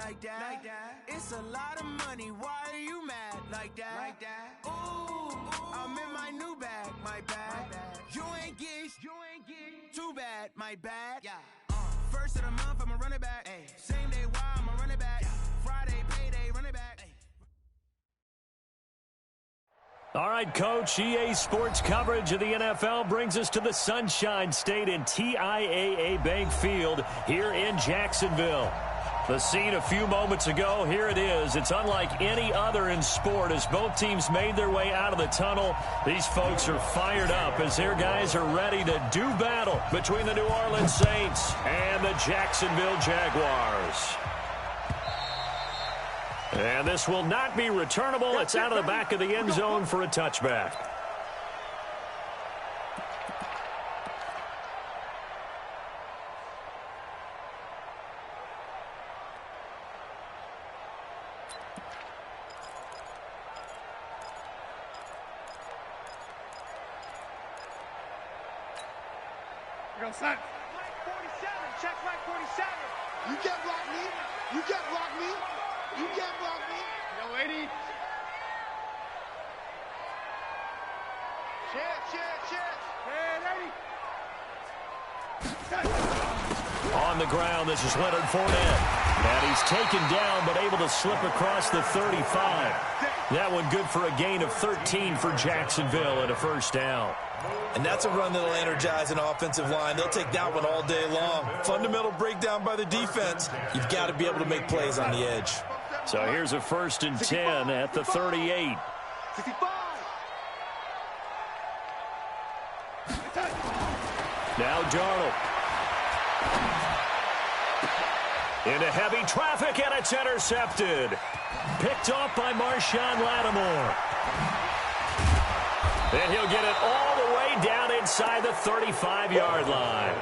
like that. It's a lot of money, why are you mad like that? Ooh, I'm in my new bag, my bad. You ain't get too bad, my bad. First of the month, I'ma run it back. Same day, why I'ma run it back. Friday, payday, run it back. All right, Coach, EA Sports coverage of the NFL brings us to the Sunshine State in TIAA Bank Field here in Jacksonville. The scene a few moments ago, here it is. It's unlike any other in sport as both teams made their way out of the tunnel. These folks are fired up as their guys are ready to do battle between the New Orleans Saints and the Jacksonville Jaguars. And this will not be returnable. It's out of the back of the end zone for a touchback. Go, son. Mike 47, check Mike 47. You can't block me. You can't block me. You can't block me. Yo, 80. Check. Hey, 80. On the ground, this is Leonard Fournette. And he's taken down, but able to slip across the 35. That one good for a gain of 13 for Jacksonville and a first down. And that's a run that'll energize an offensive line. They'll take that one all day long. Fundamental breakdown by the defense. You've got to be able to make plays on the edge. So here's a 1st and 10 at the 38. 65. Now Darnold. Into heavy traffic, and it's intercepted. Picked off by Marshawn Lattimore. And he'll get it all the way down inside the 35-yard line.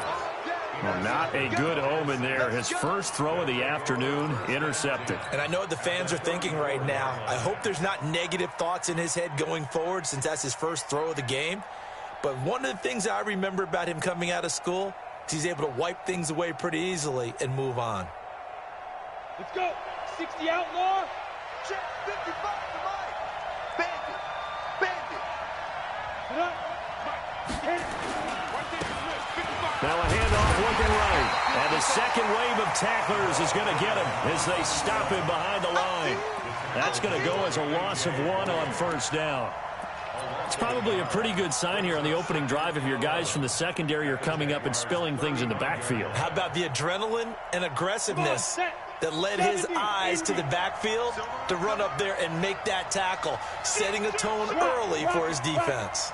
Well, not a good omen there. His first throw of the afternoon, intercepted. And I know what the fans are thinking right now. I hope there's not negative thoughts in his head going forward since that's his first throw of the game. But one of the things I remember about him coming out of school is he's able to wipe things away pretty easily and move on. Let's go. 60 outlaw. Check 55 to Mike. Bandit. Now a handoff looking right. And the second wave of tacklers is going to get him as they stop him behind the line. That's going to go as a loss of 1 on first down. It's probably a pretty good sign here on the opening drive if your guys from the secondary are coming up and spilling things in the backfield. How about the adrenaline and aggressiveness that led his eyes to the backfield to run up there and make that tackle, setting a tone early for his defense.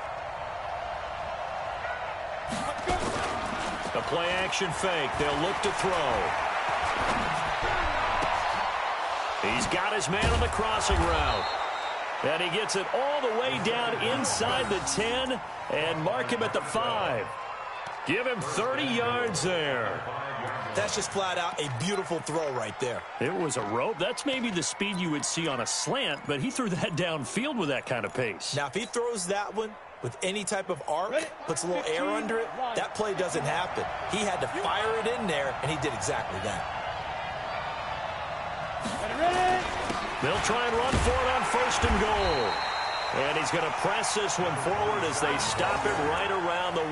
A play-action fake. They'll look to throw. He's got his man on the crossing route. And he gets it all the way down inside the 10 and mark him at the 5. Give him 30 yards there. That's just flat out a beautiful throw right there. It was a rope. That's maybe the speed you would see on a slant, but he threw that downfield with that kind of pace. Now, if he throws that one with any type of arc, puts a little air under it, that play doesn't happen. He had to fire it in there, and he did exactly that. They'll try and run for it on 1st and goal. And he's going to press this one forward as they stop it right around the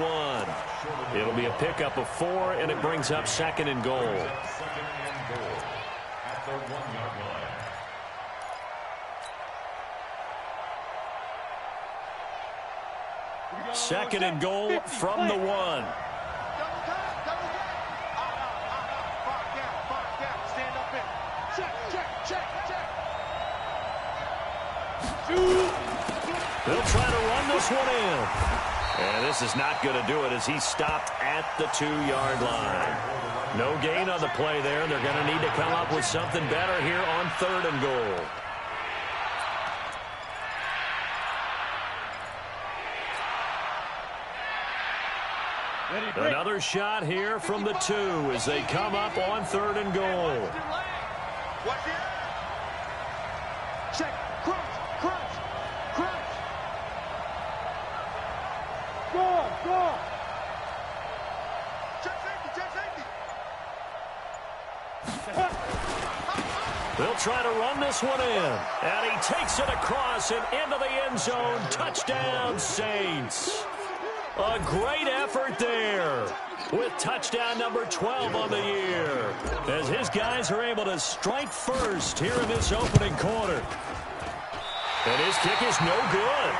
1. It'll be a pickup of 4, and it brings up 2nd and goal. Second and goal from the 1. They'll try to run this one in. And this is not going to do it as he stopped at the 2-yard line. No gain on the play there. They're going to need to come up with something better here on 3rd and goal. Another shot here from the 2 as they come up on 3rd and goal. Check. Crunch. Go. Check safety. They'll try to run this one in. And he takes it across and into the end zone. Touchdown, Saints. A great effort there with touchdown number 12 on the year, as his guys are able to strike first here in this opening quarter. And his kick is no good.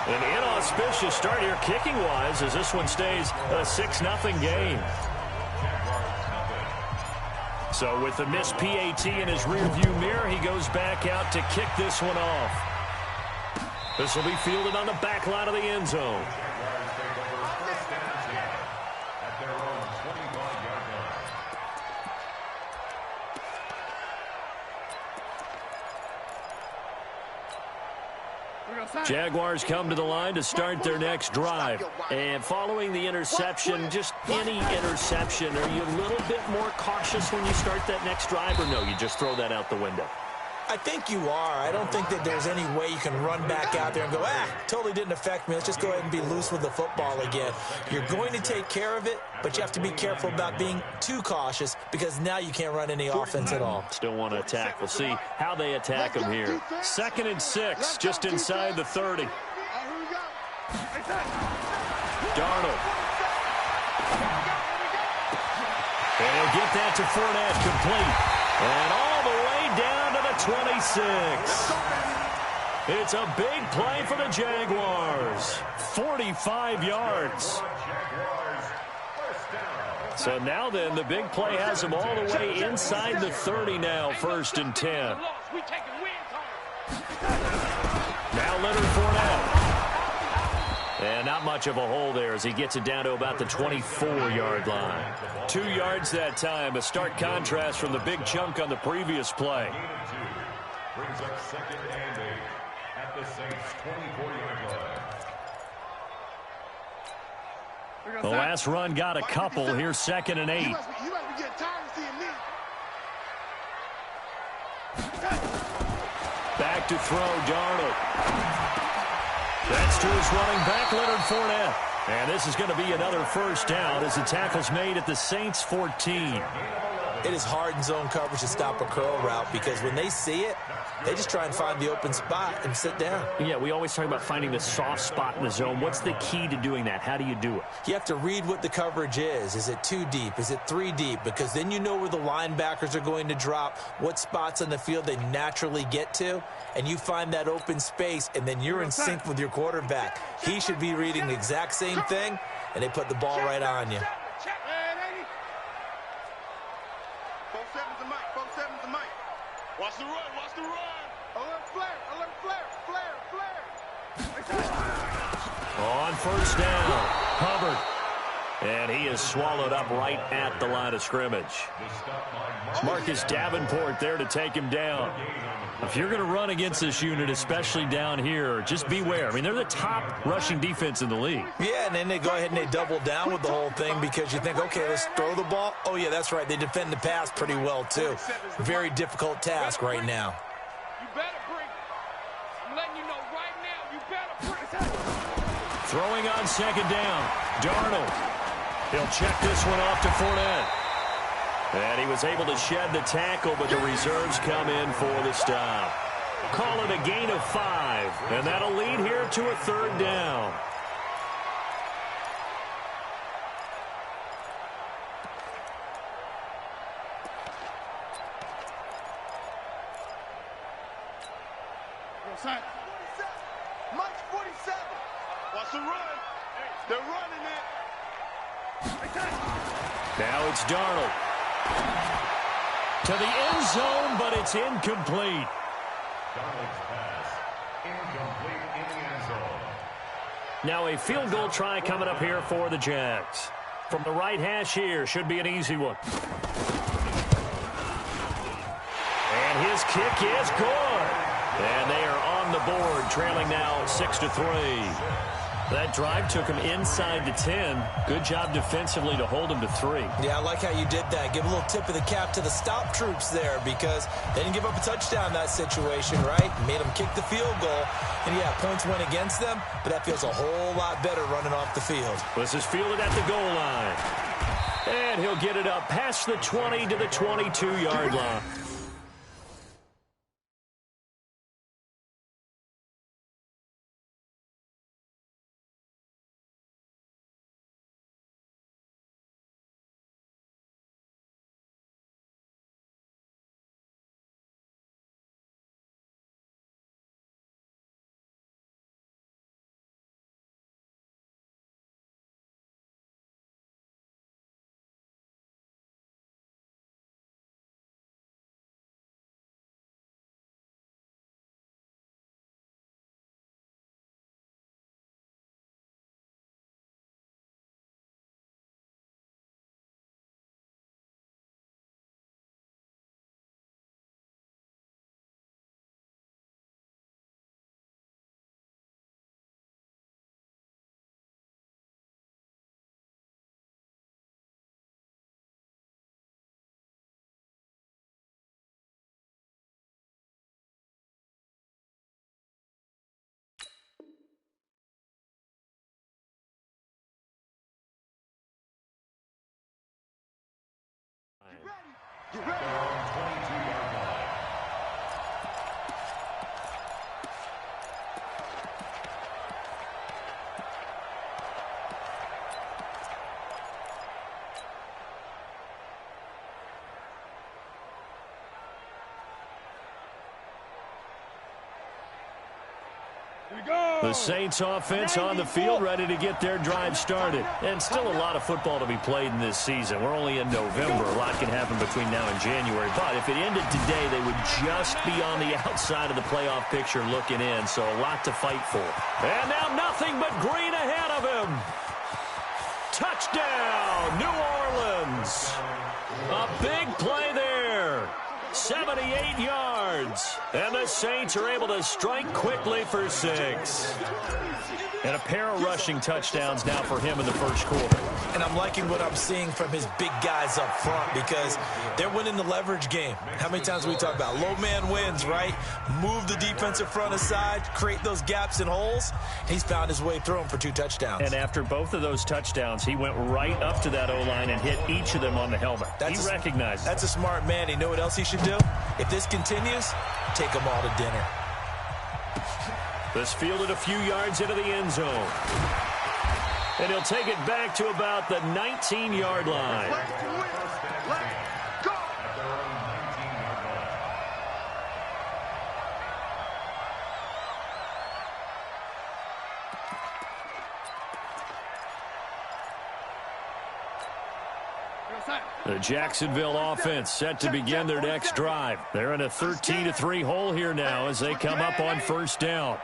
An inauspicious start here kicking-wise, as this one stays a 6-0 game. So with the missed PAT in his rearview mirror, he goes back out to kick this one off. This will be fielded on the back line of the end zone. Jaguars come to the line to start their next drive. And following the interception, just any interception, are you a little bit more cautious when you start that next drive, or no, you just throw that out the window? I think you are. I don't think that there's any way you can run back out there and go, totally didn't affect me. Let's just go ahead and be loose with the football again. You're going to take care of it, but you have to be careful about being too cautious, because now you can't run any offense at all. Still want to attack. We'll see how they attack him here. 2nd and 6, just inside the 30. Darnold. And he'll get that to Fournette, complete. And all the way down to the 26. It's a big play for the Jaguars. 45 yards. So now then, the big play has them all the way inside the 30 now, 1st and 10. Now Leonard Fournette. And not much of a hole there as he gets it down to about the 24-yard line. 2 yards that time, a stark contrast from the big chunk on the previous play. Brings up 2nd and 8 at the Saints' 24-yard line. The last run got a couple. Here's 2nd and 8. You must be getting tired of seeing me. Back to throw, Darnold. That's to his running back, Leonard Fournette. And this is going to be another 1st down as the tackle's made at the Saints' 14. It is hard in zone coverage to stop a curl route, because when they see it, they just try and find the open spot and sit down. Yeah, we always talk about finding the soft spot in the zone. What's the key to doing that? How do you do it? You have to read what the coverage is. Is it 2 deep? Is it 3 deep? Because then you know where the linebackers are going to drop, what spots on the field they naturally get to, and you find that open space, and then you're in sync with your quarterback. He should be reading the exact same thing, and they put the ball right on you. Watch the run, watch the run. Alert flare, flare. On 1st down, Hubbard. And he is swallowed up right at the line of scrimmage. Marcus Davenport there to take him down. If you're going to run against this unit, especially down here, just beware. I mean, they're the top rushing defense in the league. Yeah, and then they go ahead and they double down with the whole thing, because you think, okay, let's throw the ball. Oh, yeah, that's right. They defend the pass pretty well, too. Very difficult task right now. You better bring it. I'm letting you know right now, you better bring it. Throwing on 2nd down, Darnold. He'll check this one off to Fournette. And he was able to shed the tackle, but the reserves come in for the stop. Call it a gain of 5, and that'll lead here to a 3rd down. Mike's 47. Watch the run. They're running it. Now it's Darnold. To the end zone, but it's incomplete. Darnold's pass incomplete in the end zone. Now a field goal try coming up here for the Jags. From the right hash here, should be an easy one. And his kick is good. And they are on the board, trailing now 6-3. That drive took him inside the 10. Good job defensively to hold him to 3. Yeah, I like how you did that. Give a little tip of the cap to the stop troops there, because they didn't give up a touchdown in that situation, right? Made them kick the field goal. And, yeah, points went against them, but that feels a whole lot better running off the field. This is fielded at the goal line. And he'll get it up past the 20 to the 22-yard line. The Saints offense on the field, ready to get their drive started. And still a lot of football to be played in this season. We're only in November. A lot can happen between now and January. But if it ended today, they would just be on the outside of the playoff picture looking in. So a lot to fight for. And now nothing but green ahead of him. Touchdown, New Orleans. A big play there. 78 yards. And the Saints are able to strike quickly for 6. And a pair of rushing touchdowns now for him in the first quarter. And I'm liking what I'm seeing from his big guys up front because they're winning the leverage game. How many times do we talk about low man wins, right? Move the defensive front aside, create those gaps and holes. He's found his way through them for 2 touchdowns. And after both of those touchdowns, he went right up to that O-line and hit each of them on the helmet. He recognized it. That's a smart man. You know what else he should do? If this continues, take them all to dinner. This fielded a few yards into the end zone. And he'll take it back to about the 19-yard line. The Jacksonville offense set to begin their next drive. They're in a 13-3 hole here now as they come up on first down.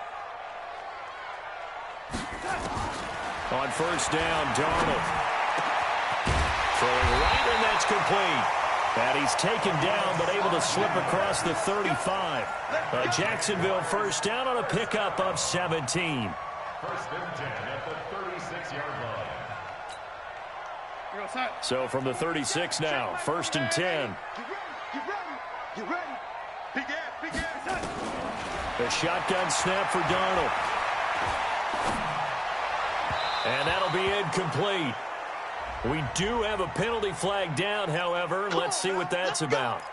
On first down, Darnold. Throwing right, and that's complete. And he's taken down, but able to slip across the 35. Jacksonville first down on a pickup of 17. First and 10 at the 36-yard line. So from the 36 now, first and 10. Get ready. Begin. The shotgun snap for Darnold. And that'll be incomplete. We do have a penalty flag down, however. Let's see what that's about.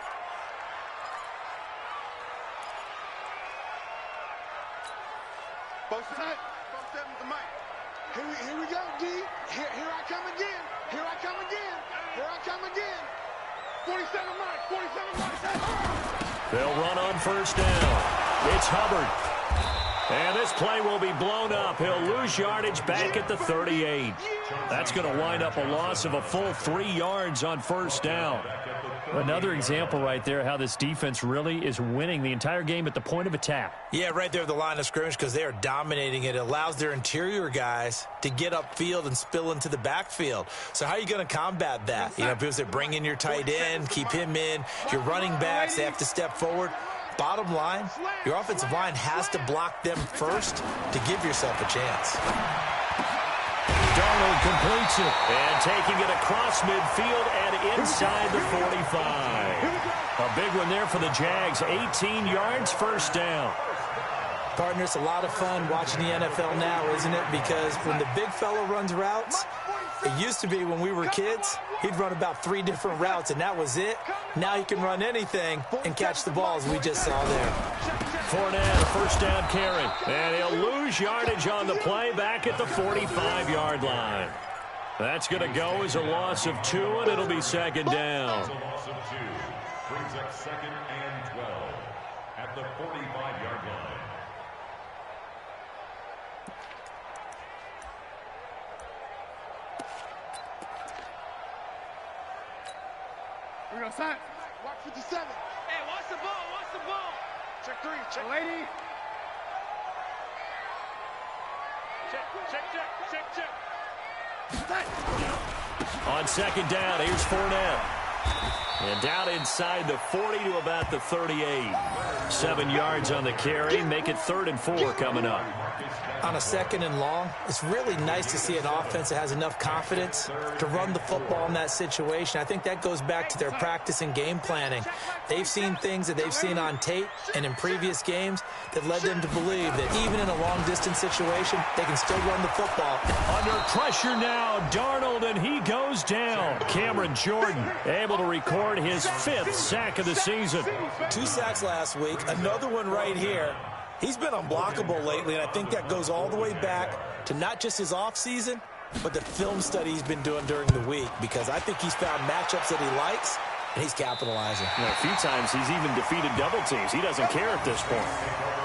Both sides. Both sides with the mic. Here we go, D. Here I come again. Here I come again. 47 mic. They'll run on first down. It's Hubbard. And this play will be blown up. He'll lose yardage back at the 38. That's going to wind up a loss of a full 3 yards on first down. Another example right there how this defense really is winning the entire game at the point of attack. Yeah, right there at the line of scrimmage because they are dominating it. It allows their interior guys to get upfield and spill into the backfield. So how are you going to combat that? You know, people say bring in your tight end, keep him in. Your running backs, they have to step forward. Bottom line, your offensive line has to block them first to give yourself a chance. Darnold completes it. And taking it across midfield and inside the 45. A big one there for the Jags. 18 yards, first down. Partner, it's a lot of fun watching the NFL now, isn't it? Because when the big fella runs routes, it used to be when we were kids, he'd run about 3 different routes, and that was it. Now he can run anything and catch the ball, as we just saw there. Fournette, a first down carry. And he'll lose yardage on the play back at the 45-yard line. That's going to go as a loss of 2, and it'll be second down. A loss of 2 brings up second and 12 at the 45-yard line. We go sign. Watch 57. Hey, watch the ball. Check 3. Check. Lady. Check. On second down, here's Fournette. And down inside the 40 to about the 38. 7 yards on the carry. Make it 3rd and 4 coming up. On a second and long, it's really nice to see an offense that has enough confidence to run the football in that situation. I think that goes back to their practice and game planning. They've seen things that they've seen on tape and in previous games that led them to believe that even in a long-distance situation, they can still run the football. Under pressure now, Darnold, and he goes down. Cameron Jordan able to record aboard his 5th sack of the season. 2 sacks last week, another one right here. He's been unblockable lately, and I think that goes all the way back to not just his offseason, but the film study he's been doing during the week, because I think he's found matchups that he likes, and he's capitalizing. A few times he's even defeated double teams. He doesn't care at this point.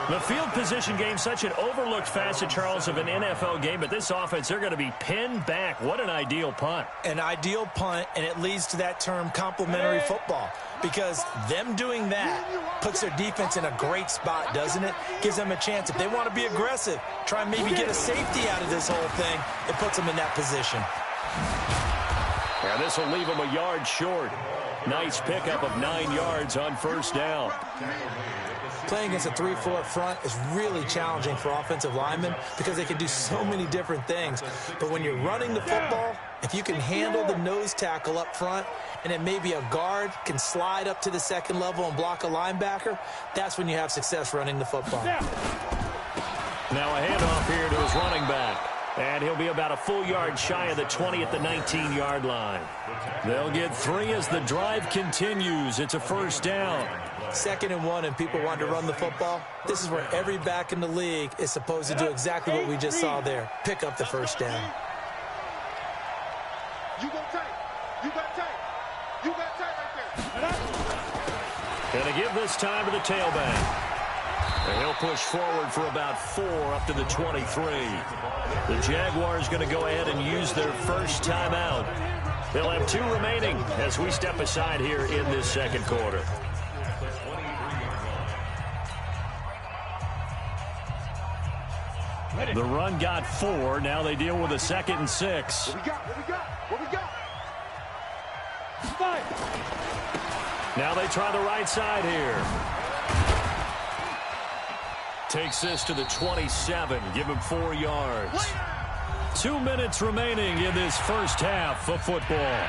The field position game, such an overlooked facet, Charles, of an NFL game, but this offense, they're going to be pinned back. What an ideal punt. An ideal punt, and it leads to that term complementary football, because them doing that puts their defense in a great spot, doesn't it? Gives them a chance. If they want to be aggressive, try and maybe get a safety out of this whole thing, it puts them in that position. Yeah, this will leave them a yard short. Nice pickup of 9 yards on first down. Playing against a 3-4 front is really challenging for offensive linemen because they can do so many different things. But when you're running the football, if you can handle the nose tackle up front, and then maybe a guard can slide up to the second level and block a linebacker, that's when you have success running the football. Now a handoff here to his running back. And he'll be about a full yard shy of the 20 at the 19-yard line. They'll get 3 as the drive continues. It's a first down. 2nd and 1, and people want to run the football. This is where every back in the league is supposed to do exactly what we just saw there. Pick up the first down. You go tight. You got tight. You got tight right there. Going to give this time to the tailback. And he'll push forward for about 4 up to the 23. The Jaguars going to go ahead and use their first timeout. They'll have 2 remaining as we step aside here in this second quarter. The run got 4. Now they deal with a 2nd and 6. What we got? What we got? What we got? 5. Now they try the right side here. Takes this to the 27. Give him 4 yards. 2 minutes remaining in this first half of football.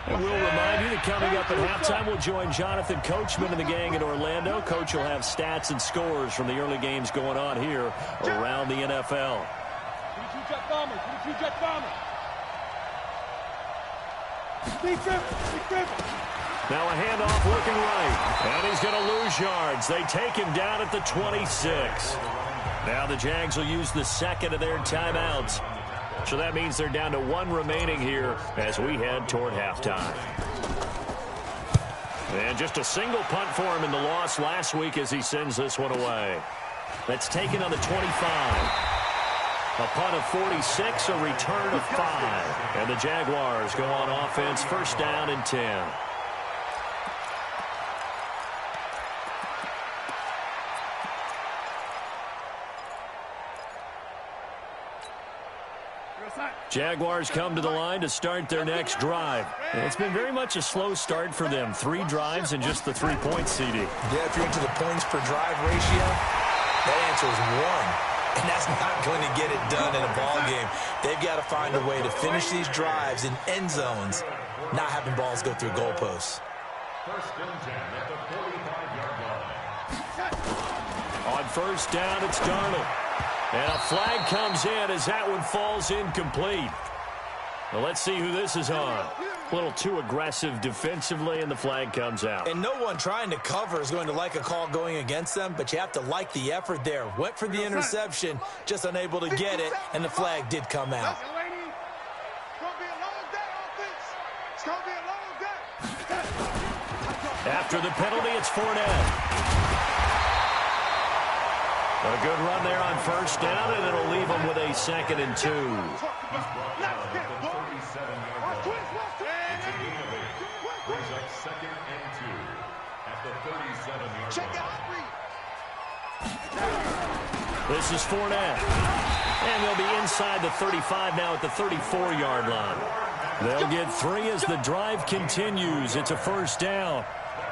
And we'll remind you that coming up at halftime, we'll join Jonathan Coachman and the gang in Orlando. Coach will have stats and scores from the early games going on here around the NFL. 22 jet bombers. 22 jet bombers. Now a handoff looking right, and he's going to lose yards. They take him down at the 26. Now the Jags will use the 2nd of their timeouts. So that means they're down to 1 remaining here as we head toward halftime. And just a single punt for him in the loss last week as he sends this one away. That's taken on the 25. A punt of 46, a return of 5. And the Jaguars go on offense, first down and 10. Jaguars come to the line to start their next drive. And it's been very much a slow start for them. 3 drives and just the 3-point CD. Yeah, if you're into the points per drive ratio, that answer is 1. And that's not going to get it done in a ball game. They've got to find a way to finish these drives in end zones, not having balls go through goalposts. First and 10 at the 45-yard line. On first down, it's Darnold. And a flag comes in as that one falls incomplete. Well, let's see who this is on. A little too aggressive defensively, and the flag comes out. And no one trying to cover is going to like a call going against them, but you have to like the effort there. Went for the interception, just unable to get it, and the flag did come out. After the penalty, it's Fournette. A good run there on first down, and it'll leave them with a 2nd and 2. Brings up 2nd and 2 at the 37-yard line. This is Fournette. And they'll be inside the 35 now at the 34-yard line. They'll get 3 as the drive continues. It's a first down.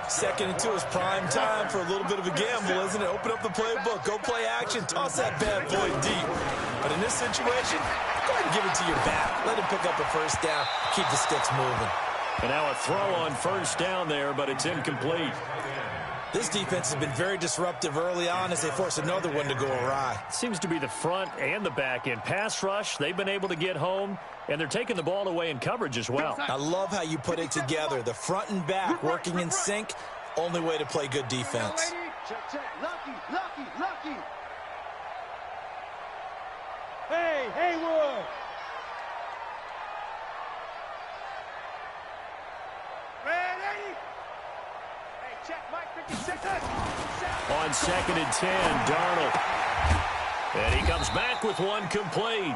2nd and 2 is prime time for a little bit of a gamble, isn't it? Open up the playbook, go play action, toss that bad boy deep. But in this situation, go ahead and give it to your back. Let him pick up a first down, keep the sticks moving. And now a throw on first down there, but it's incomplete. This defense has been very disruptive early on as they force another one to go awry. Seems to be the front and the back end. Pass rush, they've been able to get home, and they're taking the ball away in coverage as well. I love how you put it together. The front and back working in sync, only way to play good defense. Check, check. Lucky, lucky, lucky. Hey, Haywood. Ready? Hey, check, Mike, 50 seconds. On 2nd and 10, Darnold. And he comes back with one complete.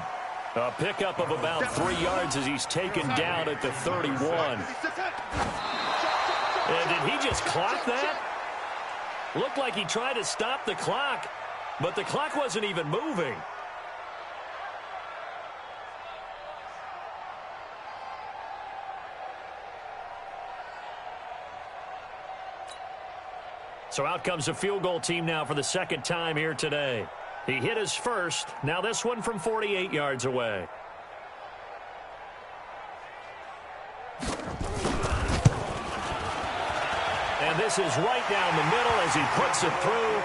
A pickup of about 3 yards as he's taken down at the 31. And did he just clock that? Looked like he tried to stop the clock, but the clock wasn't even moving. So out comes a field goal team now for the second time here today. He hit his first. Now this one from 48 yards away. And this is right down the middle as he puts it through.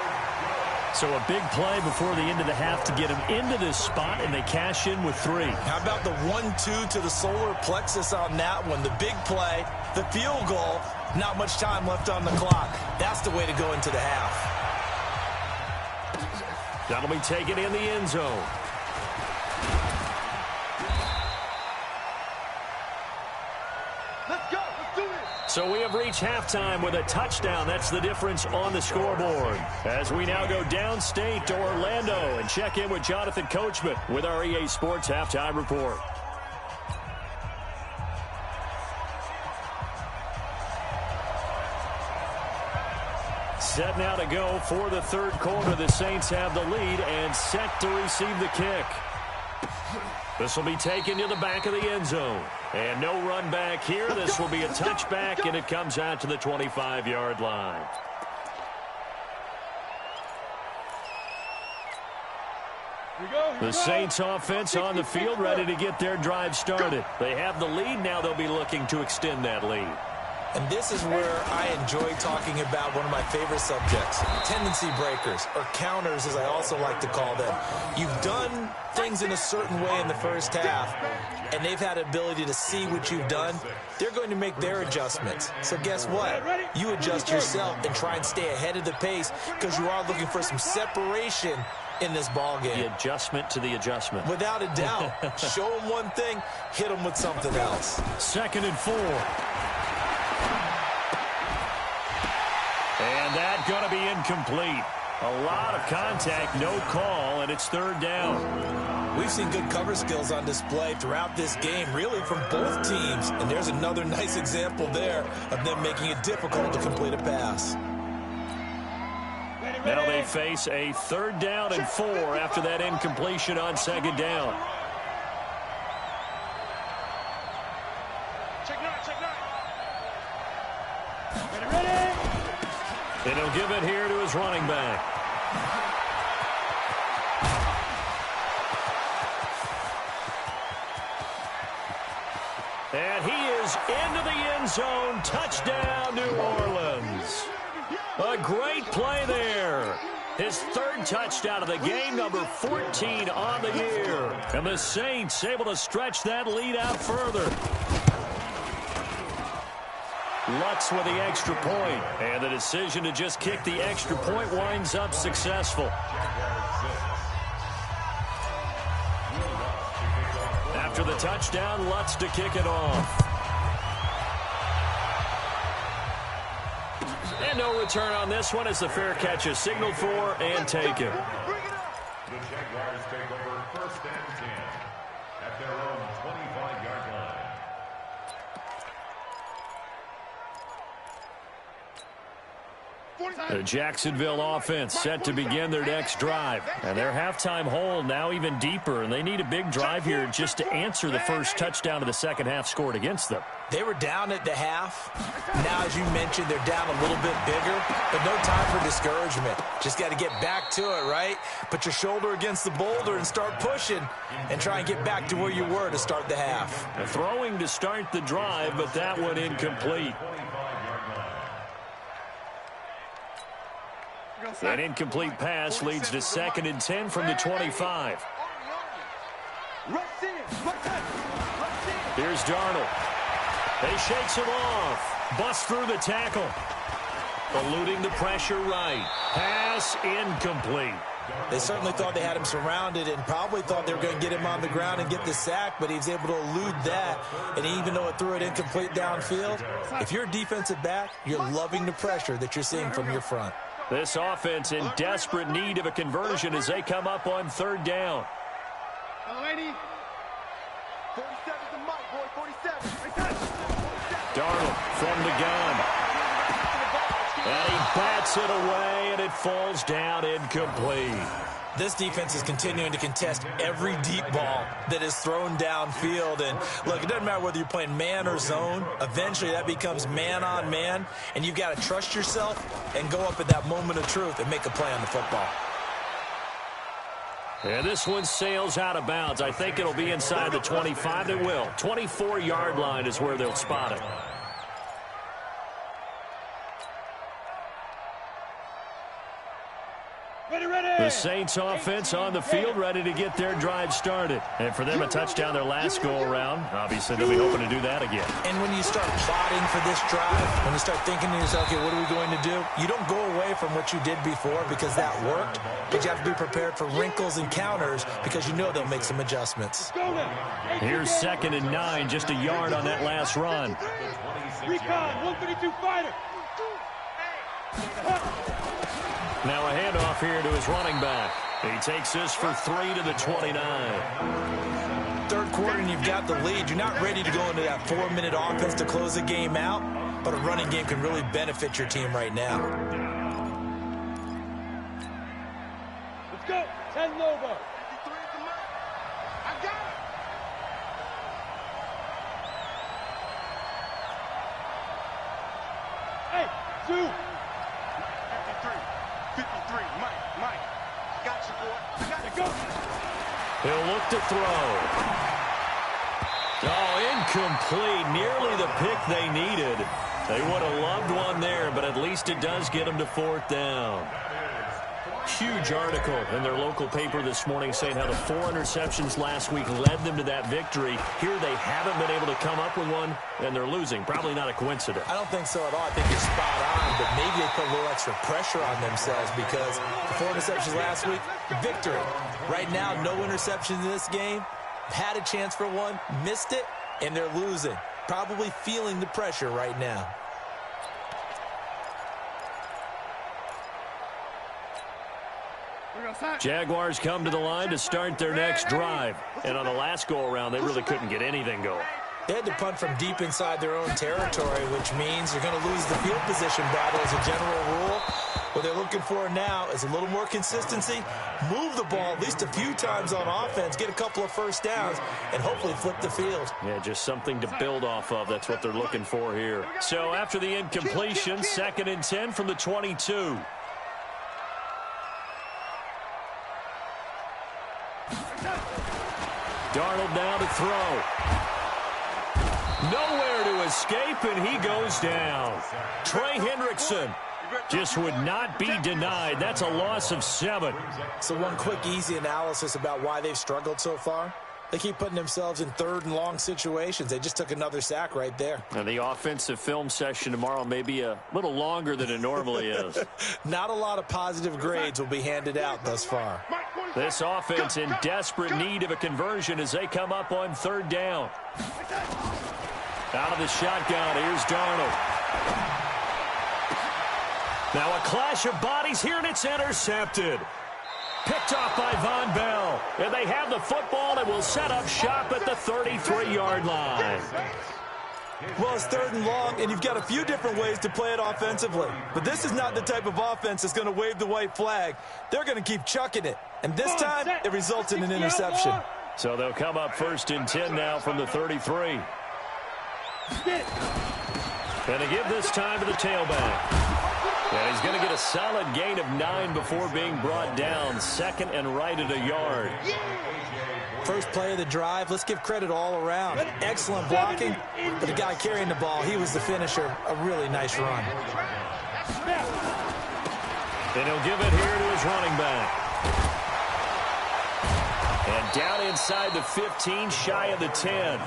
So a big play before the end of the half to get him into this spot, and they cash in with 3. How about the 1-2 to the solar plexus on that one? The big play, the field goal, not much time left on the clock. That's the way to go into the half. That'll be taken in the end zone. Let's go. Let's do it. So we have reached halftime with a touchdown. That's the difference on the scoreboard. As we now go downstate to Orlando and check in with Jonathan Coachman with our EA Sports Halftime Report. Set now to go for the third quarter. The Saints have the lead and set to receive the kick. This will be taken to the back of the end zone. And no run back here. This will be a touchback, and it comes out to the 25-yard line. The Saints offense on the field ready to get their drive started. They have the lead. Now they'll be looking to extend that lead. And this is where I enjoy talking about one of my favorite subjects, tendency breakers, or counters as I also like to call them. You've done things in a certain way in the first half, and they've had the ability to see what you've done. They're going to make their adjustments. So guess what? You adjust yourself and try and stay ahead of the pace because you are looking for some separation in this ball game. The adjustment to the adjustment. Without a doubt. Show them one thing, hit them with something else. 2nd and 4. And that's going to be incomplete. A lot of contact, no call, and it's 3rd down. We've seen good cover skills on display throughout this game, really from both teams. And there's another nice example there of them making it difficult to complete a pass. Now they face a 3rd down and 4 after that incompletion on 2nd down. Check nine, check nine. And he'll give it here to his running back. And he is into the end zone. Touchdown, New Orleans. A great play there. His 3rd touchdown of the game, number 14 on the year. And the Saints able to stretch that lead out further. Lutz with the extra point, and the decision to just kick the extra point winds up successful. After the touchdown, Lutz to kick it off. And no return on this one as the fair catch is signaled for and taken. The Jaguars take over 1st and 10 at their own 25-yard line. The Jacksonville offense set to begin their next drive. And their halftime hole now even deeper, and they need a big drive here just to answer the first touchdown of the second half scored against them. They were down at the half. Now, as you mentioned, they're down a little bit bigger, but no time for discouragement. Just got to get back to it, right? Put your shoulder against the boulder and start pushing and try and get back to where you were to start the half. Throwing to start the drive, but that one incomplete. An incomplete pass leads to 2nd and 10 from the 25. Here's Darnold. He shakes him off. Busts through the tackle. Eluding the pressure right. Pass incomplete. They certainly thought they had him surrounded and probably thought they were going to get him on the ground and get the sack, but he was able to elude that. And even though it threw it incomplete downfield, if you're a defensive back, you're loving the pressure that you're seeing from your front. This offense in desperate need of a conversion as they come up on 3rd down. 47 to Mike, boy, 47. Darnold from the gun. And he bats it away, and it falls down incomplete. This defense is continuing to contest every deep ball that is thrown downfield. And, look, it doesn't matter whether you're playing man or zone. Eventually, that becomes man-on-man, and you've got to trust yourself and go up at that moment of truth and make a play on the football. And this one sails out of bounds. I think it'll be inside the 25. It will. 24-yard line is where they'll spot it. The Saints offense on the field, ready to get their drive started. And for them, a touchdown their last go-around. Obviously, they'll be hoping to do that again. And when you start plotting for this drive, when you start thinking to yourself, okay, what are we going to do? You don't go away from what you did before because that worked, but you have to be prepared for wrinkles and counters because you know they'll make some adjustments. Here's 2nd and 9, just a yard on that last run. Recon, 132 fighter. Now a handoff here to his running back. He takes this for 3 to the 29. 3rd quarter and you've got the lead. You're not ready to go into that 4-minute offense to close the game out, but a running game can really benefit your team right now. Let's go. 10 Lobo. I got it. Hey, Sue. 53, Mike, got you, boy. I got to go. He'll look to throw. Oh, incomplete. Nearly the pick they needed. They would have loved one there, but at least it does get them to 4th down. Huge article in their local paper this morning saying how the 4 interceptions last week led them to that victory. Here they haven't been able to come up with one, and they're losing. Probably not a coincidence. I don't think so at all. I think you're spot on, but maybe they put a little extra pressure on themselves because the 4 interceptions last week, victory. Right now, no interceptions in this game. Had a chance for one, missed it, and they're losing. Probably feeling the pressure right now. Jaguars come to the line to start their next drive. And on the last go-around, they really couldn't get anything going. They had to punt from deep inside their own territory, which means you're going to lose the field position battle as a general rule. What they're looking for now is a little more consistency, move the ball at least a few times on offense, get a couple of first downs, and hopefully flip the field. Yeah, just something to build off of. That's what they're looking for here. So after the incompletion, 2nd and 10 from the 22. Darnold now to throw. Nowhere to escape, and he goes down. Trey Hendrickson just would not be denied. That's a loss of 7. So one quick, easy analysis about why they've struggled so far. They keep putting themselves in 3rd and long situations. They just took another sack right there. And the offensive film session tomorrow may be a little longer than it normally is. Not a lot of positive grades will be handed out thus far. This offense in desperate need of a conversion as they come up on 3rd down. Out of the shotgun, here's Darnold. Now a clash of bodies here, and it's intercepted. Picked off by Von Bell. And they have the football and will set up shop at the 33-yard line. Well, it's 3rd and long, and you've got a few different ways to play it offensively. But this is not the type of offense that's going to wave the white flag. They're going to keep chucking it. And this time, it results in an interception. So they'll come up 1st and 10 now from the 33. And they give this time to the tailback. And he's going to get a solid gain of 9 before being brought down. 2nd and right at a yard. First play of the drive, let's give credit all around. Excellent blocking, but the guy carrying the ball, he was the finisher. A really nice run. And he'll give it here to his running back. And down inside the 15, shy of the 10.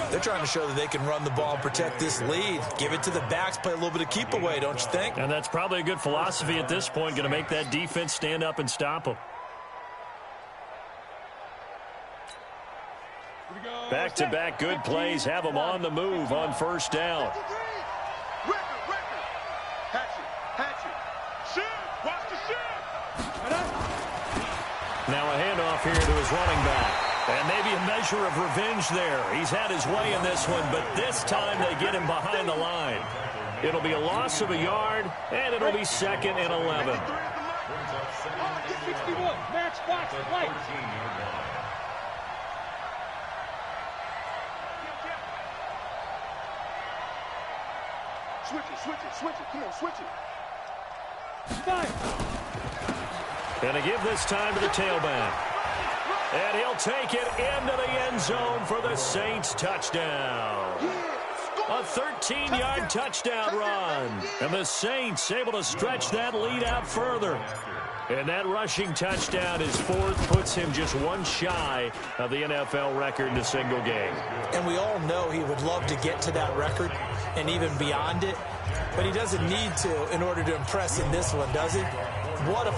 They're trying to show that they can run the ball and protect this lead. Give it to the backs, play a little bit of keep away, don't you think? And that's probably a good philosophy at this point, going to make that defense stand up and stop them. Back-to-back good plays have them on the move on first down. Now a handoff here to his running back. And maybe a measure of revenge there. He's had his way in this one, but this time they get him behind the line. It'll be a loss of a yard, and it'll be 2nd and 11. Switch it. Come on, switch it. And to give this time to the tailback. And he'll take it into the end zone for the Saints touchdown. A 13-yard touchdown run. And the Saints able to stretch that lead out further. And that rushing touchdown, his 4th, puts him just one shy of the NFL record in a single game. And we all know he would love to get to that record and even beyond it. But he doesn't need to in order to impress in this one, does he? What a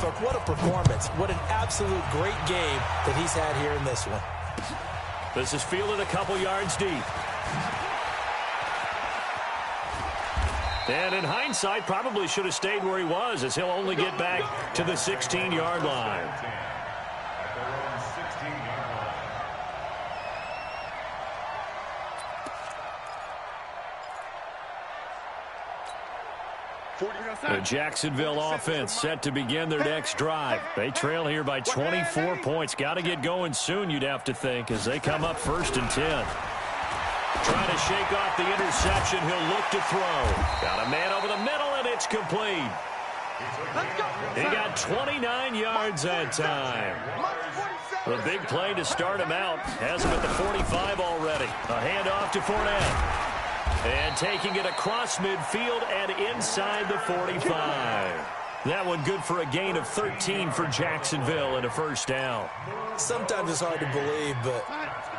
performance. What an absolute great game that he's had here in this one. This is fielded a couple yards deep. And in hindsight, probably should have stayed where he was, as he'll only get back to the 16-yard line. The Jacksonville offense set to begin their next drive. They trail here by 24 points. Got to get going soon, you'd have to think, as they come up 1st and 10. Trying to shake off the interception. He'll look to throw. Got a man over the middle, and it's complete. He got 29 yards that time. The big play to start him out. Has him at the 45 already. A handoff to Fournette. And taking it across midfield and inside the 45. That one good for a gain of 13 for Jacksonville and a first down. Sometimes it's hard to believe, but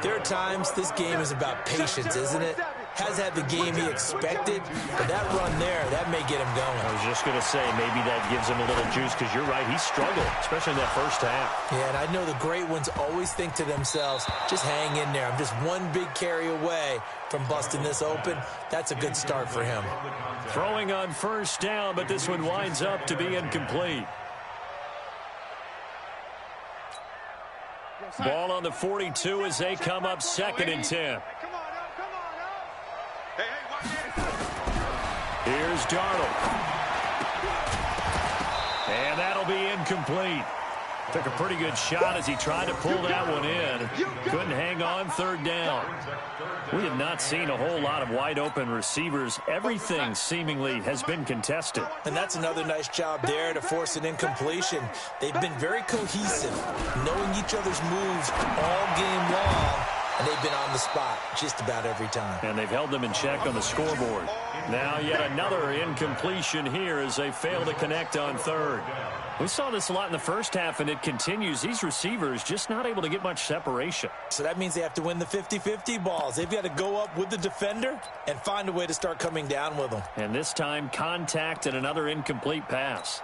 there are times this game is about patience, isn't it? Has had the game he expected, but that run there, that may get him going. I was just going to say, maybe that gives him a little juice, because you're right, he struggled, especially in that first half. Yeah, and I know the great ones always think to themselves, just hang in there. I'm just one big carry away from busting this open. That's a good start for him. Throwing on first down, but this one winds up to be incomplete. Ball on the 42 as they come up 2nd and 10. Here's Darnold. And that'll be incomplete. Took a pretty good shot as he tried to pull that one in. Couldn't hang on 3rd down. We have not seen a whole lot of wide-open receivers. Everything seemingly has been contested. And that's another nice job there to force an incompletion. They've been very cohesive, knowing each other's moves all game long, and they've been on the spot just about every time. And they've held them in check on the scoreboard. Now yet another incompletion here as they fail to connect on 3rd. We saw this a lot in the first half, and it continues. These receivers just not able to get much separation. So that means they have to win the 50-50 balls. They've got to go up with the defender and find a way to start coming down with them. And this time, contact and another incomplete pass.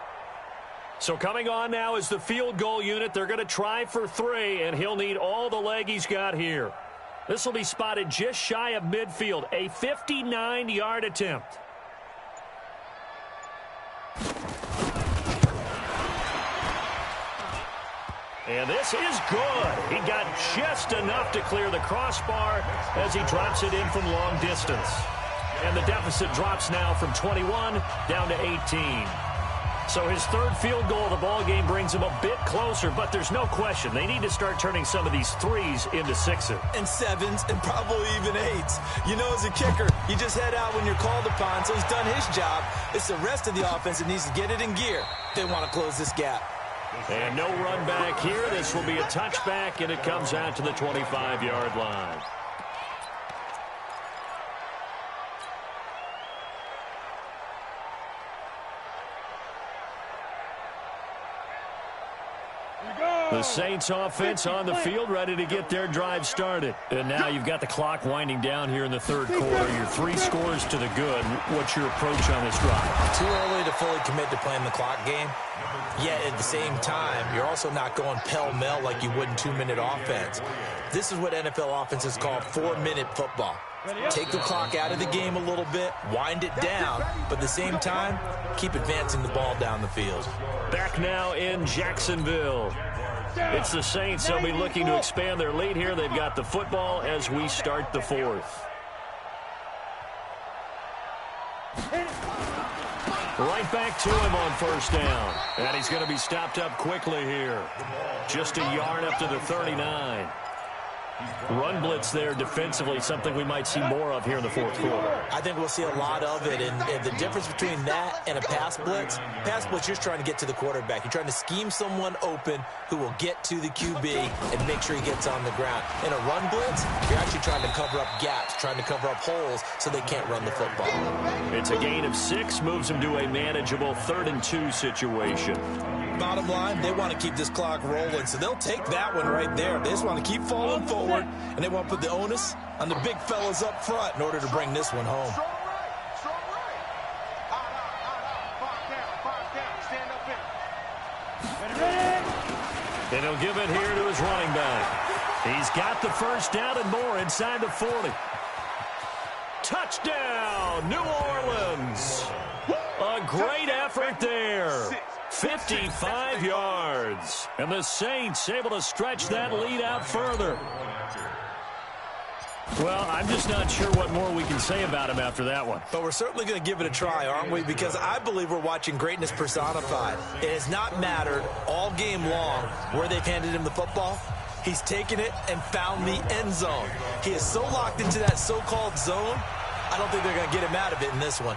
So coming on now is the field goal unit. They're going to try for 3, and he'll need all the leg he's got here. This will be spotted just shy of midfield. A 59-yard attempt. And this is good. He got just enough to clear the crossbar as he drops it in from long distance. And the deficit drops now from 21 down to 18. So his 3rd field goal of the ball game brings him a bit closer, but there's no question they need to start turning some of these 3s into 6s. And 7s and probably even 8s. You know, as a kicker, you just head out when you're called upon, so he's done his job. It's the rest of the offense that needs to get it in gear. They want to close this gap. And no run back here. This will be a touchback, and it comes out to the 25-yard line. The Saints offense on the field, ready to get their drive started. And now you've got the clock winding down here in the third quarter. You're 3 scores to the good. What's your approach on this drive? Too early to fully commit to playing the clock game. Yet at the same time, you're also not going pell-mell like you would in 2-minute offense. This is what NFL offenses call 4-minute football. Take the clock out of the game a little bit, wind it down, but at the same time, keep advancing the ball down the field. Back now in Jacksonville. It's the Saints. They'll be looking to expand their lead here. They've got the football as we start the fourth. Right back to him on first down. And he's going to be stopped up quickly here. Just a yard up to the 39. Run blitz there defensively, something we might see more of here in the fourth quarter. I think we'll see a lot of it, and the difference between that and a pass blitz, you're trying to get to the quarterback. You're trying to scheme someone open who will get to the QB and make sure he gets on the ground. In a run blitz, you're actually trying to cover up gaps, trying to cover up holes so they can't run the football. It's a gain of 6, moves them to a manageable 3rd and 2 situation. Bottom line, they want to keep this clock rolling, so they'll take that one right there. They just want to keep falling forward, and they want to put the onus on the big fellas up front in order to bring this one home. And he'll give it here to his running back. He's got the first down and more inside the 40. Touchdown, New Orleans. A great effort there. 55 yards. And the Saints able to stretch that lead out further. Well, I'm just not sure what more we can say about him after that one. But we're certainly going to give it a try, aren't we? Because I believe we're watching greatness personified. It has not mattered all game long where they've handed him the football. He's taken it and found the end zone. He is so locked into that so-called zone, I don't think they're going to get him out of it in this one.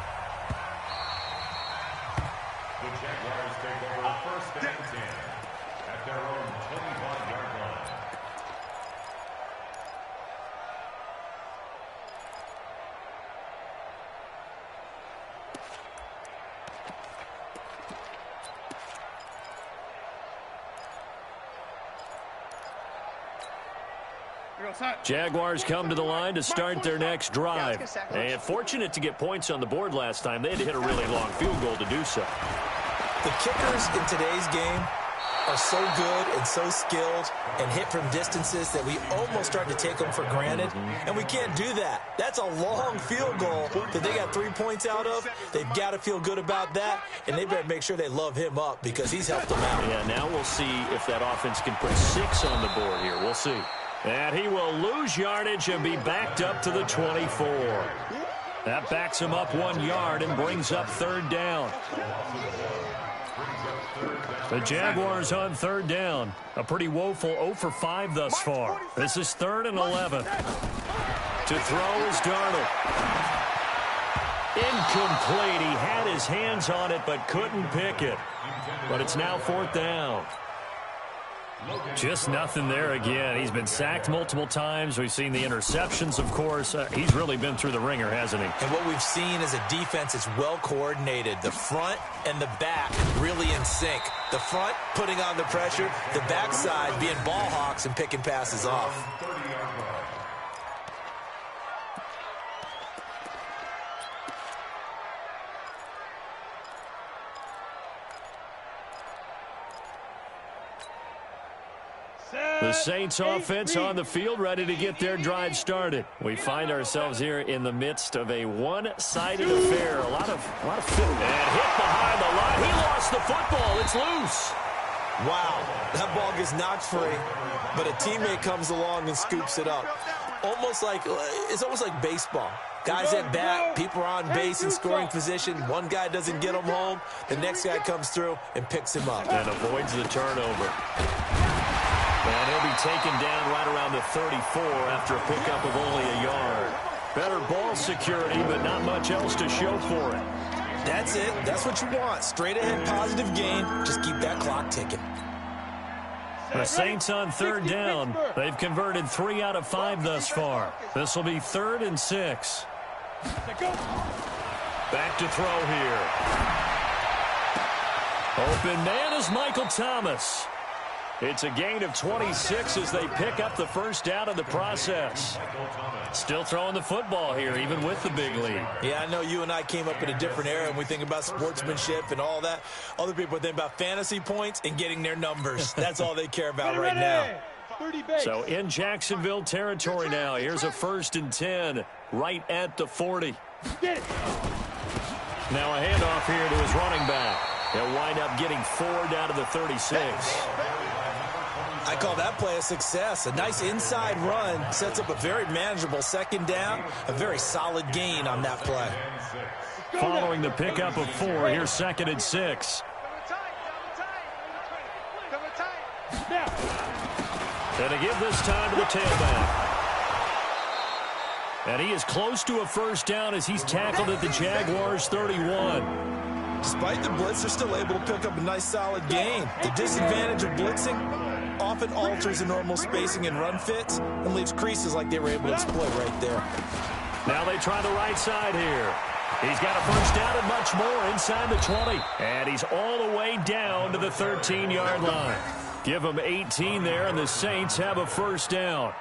The Jaguars take over first and 10 at their own 25-yard line. Jaguars come to the line to start their next drive. And fortunate to get points on the board last time. They had to hit a really long field goal to do so. The kickers in today's game are so good and so skilled and hit from distances that we almost start to take them for granted. And we can't do that. That's a long field goal that they got 3 points out of. They've got to feel good about that, and they better make sure they love him up because he's helped them out. Yeah, now we'll see if that offense can put 6 on the board here. We'll see. And he will lose yardage and be backed up to the 24. That backs him up 1 yard and brings up third down. The Jaguars on third down. A pretty woeful 0 for 5 thus far. This is 3rd and 11. To throw is Darnold. Incomplete. He had his hands on it but couldn't pick it. But it's now 4th down. Just nothing there again. He's been sacked multiple times. We've seen the interceptions, of course. He's really been through the ringer, hasn't he? And what we've seen is a defense that's well coordinated. The front and the back really in sync. The front putting on the pressure, the backside being ball hawks and picking passes off. The Saints offense on the field, ready to get their drive started. We find ourselves here in the midst of a one-sided affair. A lot of fit. And hit behind the line. He lost the football. It's loose. Wow, that ball gets knocked free, but a teammate comes along and scoops it up. It's almost like baseball. Guys at bat, people are on base in scoring position. One guy doesn't get him home. The next guy comes through and picks him up. And avoids the turnover. And he'll be taken down right around the 34 after a pickup of only a yard. Better ball security, but not much else to show for it. That's it. That's what you want. Straight ahead positive gain. Just keep that clock ticking. The Saints on third down. They've converted 3 out of 5 thus far. This will be 3rd and 6. Back to throw here. Open man is Michael Thomas. It's a gain of 26 as they pick up the first down in the process. Still throwing the football here, even with the big lead. Yeah, I know you and I came up in a different era, and we think about sportsmanship and all that. Other people think about fantasy points and getting their numbers. That's all they care about right now. So in Jacksonville territory now. Here's a 1st and 10 right at the 40. Now a handoff here to his running back. He'll wind up getting 4 down to the 36. I call that play a success. A nice inside run sets up a very manageable 2nd down. A very solid gain on that play. Following the pickup of 4, here's 2nd and 6. And a give this time to the tailback. And he is close to a 1st down as he's tackled at the Jaguars' 31. Despite the blitz, they're still able to pick up a nice solid gain. The disadvantage of blitzing often alters the normal spacing and run fits and leaves creases like they were able to exploit right there. Now they try the right side here. He's got a 1st down and much more inside the 20. And he's all the way down to the 13-yard line. Give him 18 there, and the Saints have a 1st down.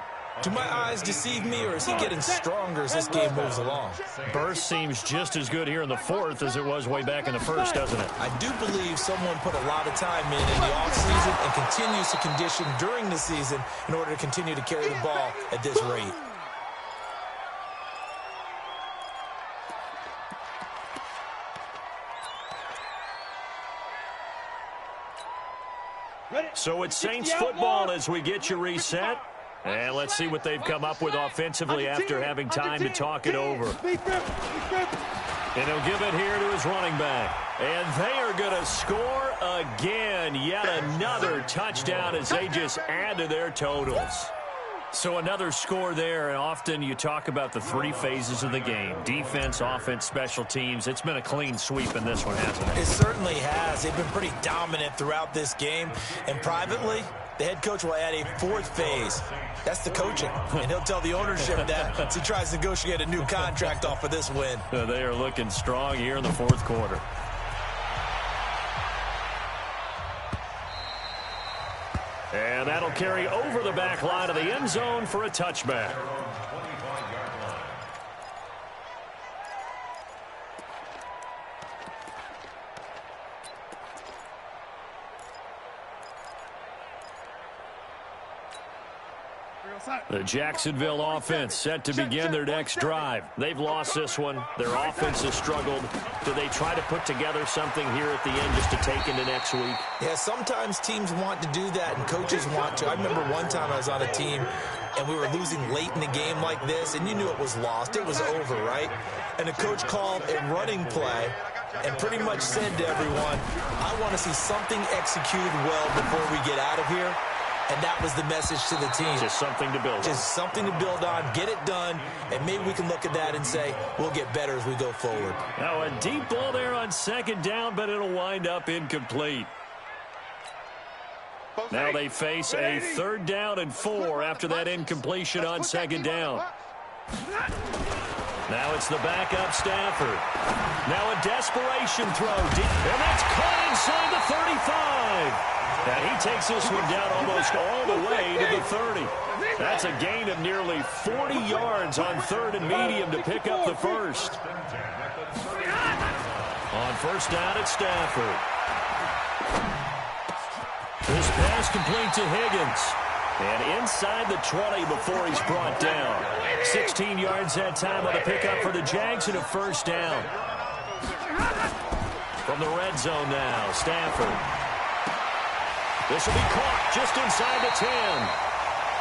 Do my eyes deceive me, or is he getting stronger as this game moves along? Burst seems just as good here in the 4th as it was way back in the 1st, doesn't it? I do believe someone put a lot of time in the offseason and continues to condition during the season in order to continue to carry the ball at this rate. So it's Saints football as we get you reset. And let's see what they've come up with offensively after having time to talk it over. And he'll give it here to his running back. And they are going to score again. Yet another touchdown as they just add to their totals. So another score there, and often you talk about the 3 phases of the game. Defense, offense, special teams. It's been a clean sweep in this one, hasn't it? It certainly has. They've been pretty dominant throughout this game. And privately, the head coach will add a 4th phase. That's the coaching. And he'll tell the ownership that as he tries to negotiate a new contract off of this win. They are looking strong here in the 4th quarter. And that'll carry over the back line of the end zone for a touchback. The Jacksonville offense set to begin their next drive. They've lost this one. Their offense has struggled. Do they try to put together something here at the end just to take into next week? Yeah, sometimes teams want to do that and coaches want to. I remember one time I was on a team and we were losing late in the game like this, and you knew it was lost. It was over, right? And the coach called a running play and pretty much said to everyone, I want to see something executed well before we get out of here. And that was the message to the team. Just something to build on. Just something to build on, get it done, and maybe we can look at that and say, we'll get better as we go forward. Now a deep ball there on 2nd down, but it'll wind up incomplete. Now they face a 3rd down and 4 after that incompletion on 2nd down. Now it's the backup Stafford. Now a desperation throw deep, and that's caught inside the 35. And he takes this one down almost all the way to the 30. That's a gain of nearly 40 yards on 3rd and medium to pick up the 1st. On 1st down, it's Stafford. This pass complete to Higgins. And inside the 20 before he's brought down. 16 yards that time on the pickup for the Jags and a 1st down. From the red zone now, Stafford. This will be caught just inside the 10.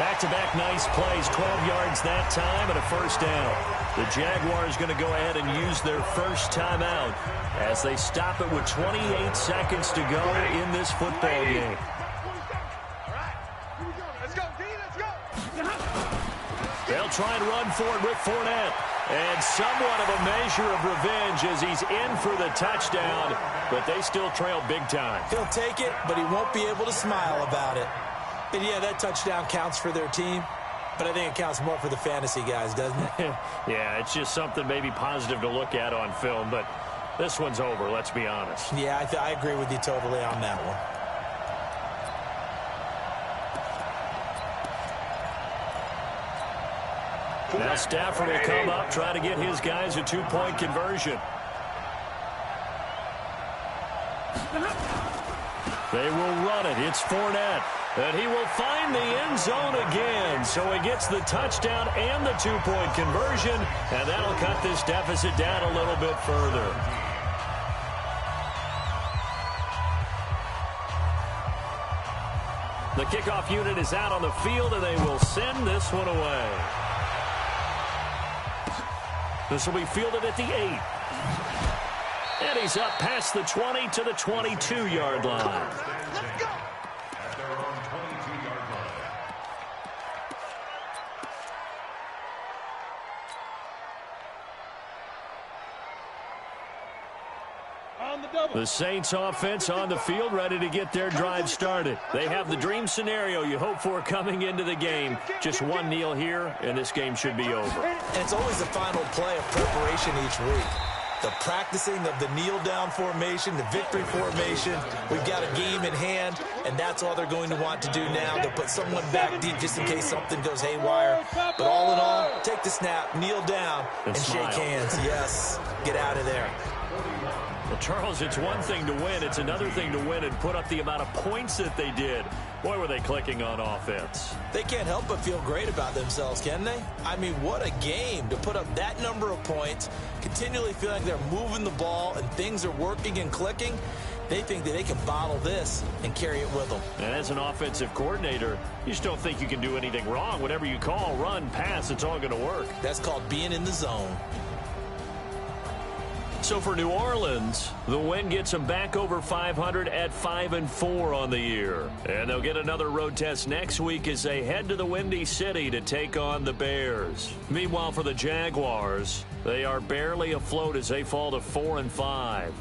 Back-to-back nice plays, 12 yards that time and a 1st down. The Jaguars going to go ahead and use their first timeout as they stop it with 28 seconds to go in this football game. They'll try and run for it with Fournette. And somewhat of a measure of revenge as he's in for the touchdown, but they still trail big time. He'll take it, but he won't be able to smile about it. And yeah, that touchdown counts for their team, but I think it counts more for the fantasy guys, doesn't it? Yeah, it's just something maybe positive to look at on film, but this one's over, let's be honest. Yeah, I agree with you totally on that one. Now Stafford will come up, try to get his guys a 2-point conversion. They will run it. It's Fournette. And he will find the end zone again. So he gets the touchdown and the 2-point conversion. And that'll cut this deficit down a little bit further. The kickoff unit is out on the field, and they will send this one away. This will be fielded at the 8. And he's up past the 20 to the 22-yard line. Let's go. At their own 22-yard line. On the double. The Saints offense on the field, ready to get their drive started. They have the dream scenario you hope for coming into the game. Just one kneel here, and this game should be over. And it's always the final play of preparation each week. The practicing of the kneel-down formation, the victory formation. We've got a game in hand, and that's all they're going to want to do now. They'll put someone back deep just in case something goes haywire. But all in all, take the snap, kneel down, and shake hands. Yes, get out of there. Well, Charles, it's one thing to win. It's another thing to win and put up the amount of points that they did. Boy, were they clicking on offense. They can't help but feel great about themselves, can they? I mean, what a game to put up that number of points, continually feeling like they're moving the ball and things are working and clicking. They think that they can bottle this and carry it with them. And as an offensive coordinator, you just don't think you can do anything wrong. Whatever you call, run, pass, it's all going to work. That's called being in the zone. So for New Orleans, the win gets them back over 500 at 5-4 on the year. And they'll get another road test next week as they head to the Windy City to take on the Bears. Meanwhile, for the Jaguars, they are barely afloat as they fall to 4-5.